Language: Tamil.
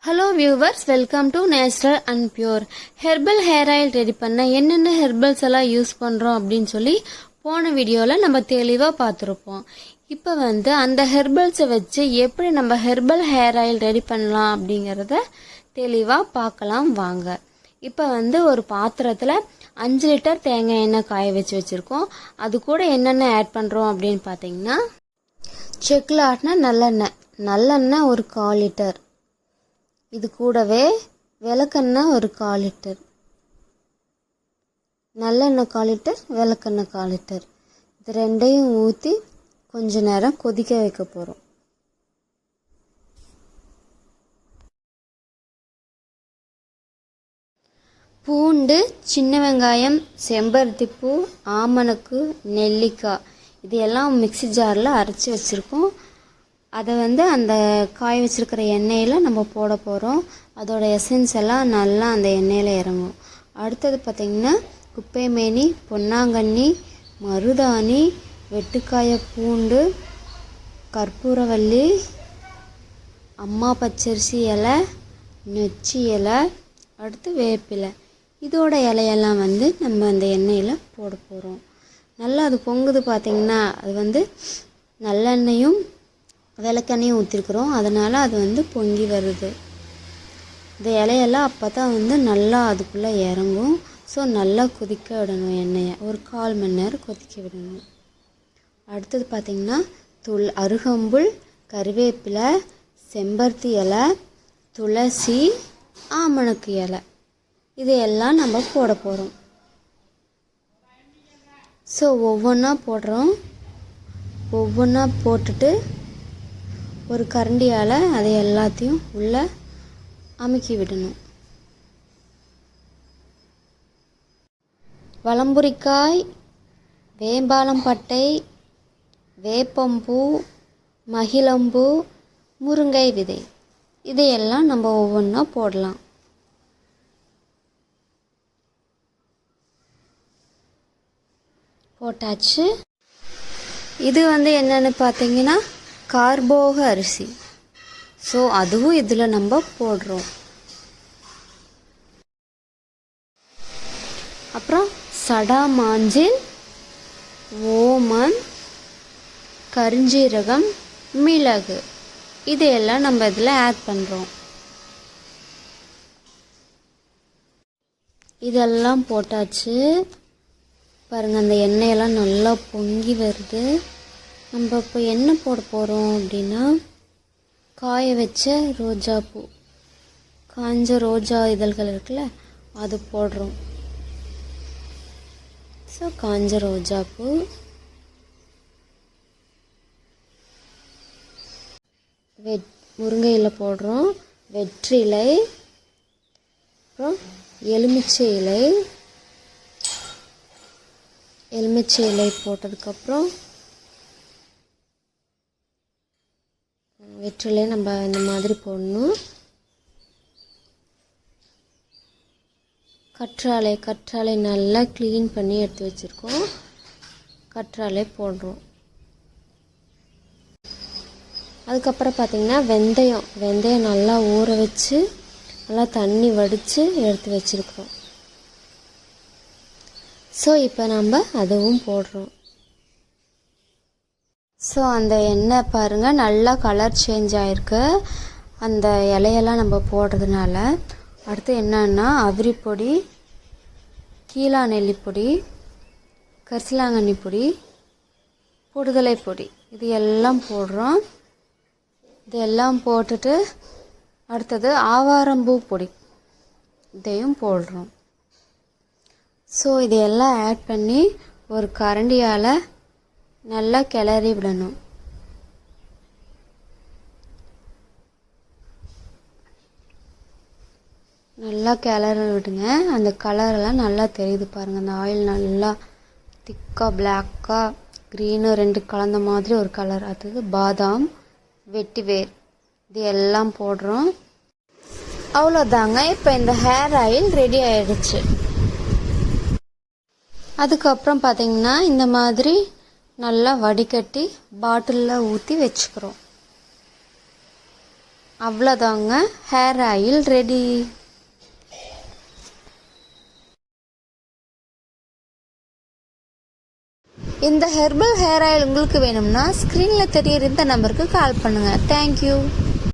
Hello viewers, welcome to natural and pure. Herbal hair oil ready பண்ண என்னென்ன ஹெர்பல்ஸ் எல்லாம் யூஸ் பண்ணுறோம் அப்படின்னு சொல்லி போன வீடியோவில் நம்ம தெளிவாக பார்த்துருப்போம். இப்போ அந்த ஹெர்பல்ஸை வச்சு எப்படி நம்ம ஹெர்பல் ஹேர் ஆயில் ரெடி பண்ணலாம் அப்படிங்கிறத தெளிவாக பார்க்கலாம் வாங்க. இப்போ ஒரு பாத்திரத்தில் 5 லிட்டர் தேங்காய் எண்ணெய் காய வச்சு வச்சுருக்கோம். அது கூட என்னென்ன ஆட் பண்ணுறோம் அப்படின்னு பார்த்தீங்கன்னா, செக்கில் ஆட்டின நல்லெண்ணெய் ஒரு 1/4 லிட்டர், இது கூடவே விளக்கெண்ணெய் ஒரு 1/4 லிட்டர், நல்லெண்ணெய் 1/4 லிட்டர், விளக்கெண்ணெய் 1/4 லிட்டர். இது ரெண்டையும் ஊற்றி கொஞ்ச நேரம் கொதிக்க வைக்க போகிறோம். பூண்டு, சின்ன வெங்காயம், செம்பருத்திப்பூ, ஆமணக்கு, நெல்லிக்காய் இது எல்லாம் மிக்ஸி ஜாரில் அரைச்சி வச்சுருக்கோம். அதை அந்த காய வச்சுருக்கிற எண்ணெயில் நம்ம போட போகிறோம். அதோட எசன்ஸ் எல்லாம் நல்லா அந்த எண்ணெயில் இறங்கும். அடுத்தது பார்த்திங்கன்னா, குப்பைமேனி, பொன்னாங்கண்ணி, மருதாணி, வெட்டுக்காய பூண்டு, கற்பூரவள்ளி, அம்மா பச்சரிசி இலை, நொச்சி இலை, அடுத்து வேப்பிலை, இதோட இலையெல்லாம் நம்ம அந்த எண்ணெயில் போட போகிறோம். நல்லா அது பொங்குது பார்த்திங்கன்னா, அது நல்லெண்ணெயும் விளக்கெண்ணையும் ஊற்றிருக்கிறோம், அதனால் அது பொங்கி வருது. இந்த இலையெல்லாம் அப்போ தான் நல்லா அதுக்குள்ளே இறங்கும். ஸோ நல்லா கொதிக்க விடணும், எண்ணெயை ஒரு 1/4 மணி நேரம் கொதிக்க விடணும். அடுத்தது பார்த்திங்கன்னா, அருகம்புல், கருவேப்பிலை, செம்பருத்தி இலை, துளசி, ஆமணக்கு இலை, இதையெல்லாம் நம்ம போட போகிறோம். ஸோ ஒவ்வொன்றா போடுறோம். ஒவ்வொன்றா போட்டுட்டு ஒரு கரண்டியால் அதை எல்லாத்தையும் உள்ளே அமுக்கி விடணும். வலம்புரிக்காய், வேம்பாலம்பட்டை, வேப்பம்பூ, மகிழம்பூ, முருங்கை விதை, இதையெல்லாம் நம்ம ஒவ்வொன்றா போடலாம். போட்டாச்சு. இது என்னென்னு பார்த்தீங்கன்னா, கார்போக அரிசி. ஸோ அதுவும் இதில் நம்ம போடுறோம். அப்புறம் சடாமாஞ்சில், ஓமம், கருஞ்சீரகம், மிளகு, இதையெல்லாம் நம்ம இதில் ஆட் பண்ணுறோம். இதெல்லாம் போட்டாச்சு. பாருங்கள், அந்த எண்ணெயெல்லாம் நல்லா பொங்கி வருது. நம்ம இப்போ என்ன போட போகிறோம் அப்படின்னா, காய வச்ச ரோஜாப்பூ, காஞ்ச ரோஜா இதழ்கள் இருக்குல்ல, அது போடுறோம். ஸோ காஞ்ச ரோஜாப்பூ, முருங்கை இலை போடுறோம், வெற்றிலை, அப்புறம் எலுமிச்சை இலை போட்டதுக்கப்புறம் வெற்றிலை நம்ம இந்த மாதிரி போடணும். கற்றாழை நல்லா க்ளீன் பண்ணி எடுத்து வச்சுருக்கோம். கற்றாழை போடுறோம். அதுக்கப்புறம் பார்த்திங்கன்னா, வெந்தயம் நல்லா ஊற வச்சு நல்லா தண்ணி வடித்து எடுத்து வச்சுருக்கோம். ஸோ இப்போ நம்ம அதுவும் போடுறோம். ஸோ அந்த எண்ணெய் பாருங்கள் நல்லா கலர் சேஞ்ச் ஆகிருக்கு, அந்த இலையெல்லாம் நம்ம போடுறதுனால. அடுத்து என்னன்னா, அவிரிப்பொடி, கீழா நெல்லிப்பொடி, கரிசலாங்கண்ணி பொடி, பொடுதலை பொடி, இது எல்லாம் போடுறோம். இதெல்லாம் போட்டுட்டு அடுத்தது ஆவாரம்பூ பொடி, இதையும் போடுறோம். ஸோ இதையெல்லாம் ஆட் பண்ணி ஒரு கரண்டியால் நல்லா கிளறி விடணும். நல்லா கிளறி விடுங்க. அந்த கலரெல்லாம் நல்லா தெரியுது பாருங்கள். அந்த ஆயில் நல்லா திக்காக பிளாக்காக க்ரீனு 2 கலந்த மாதிரி ஒரு கலர். அது பாதாம், வெட்டிவேர், இது எல்லாம் போடுறோம். அவ்வளோதாங்க. இப்போ இந்த ஹேர் ஆயில் ரெடி ஆயிடுச்சு. அதுக்கப்புறம் பார்த்திங்கன்னா, இந்த மாதிரி நல்லா வடிகட்டி பாட்டிலில் ஊற்றி வச்சுக்கிறோம். அவ்வளோதாங்க, ஹேர் ஆயில் ரெடி. இந்த ஹெர்பல் ஹேர் ஆயில் உங்களுக்கு வேணும்னா ஸ்க்ரீனில் தெரியுற இந்த நம்பருக்கு கால் பண்ணுங்கள். தேங்க்யூ.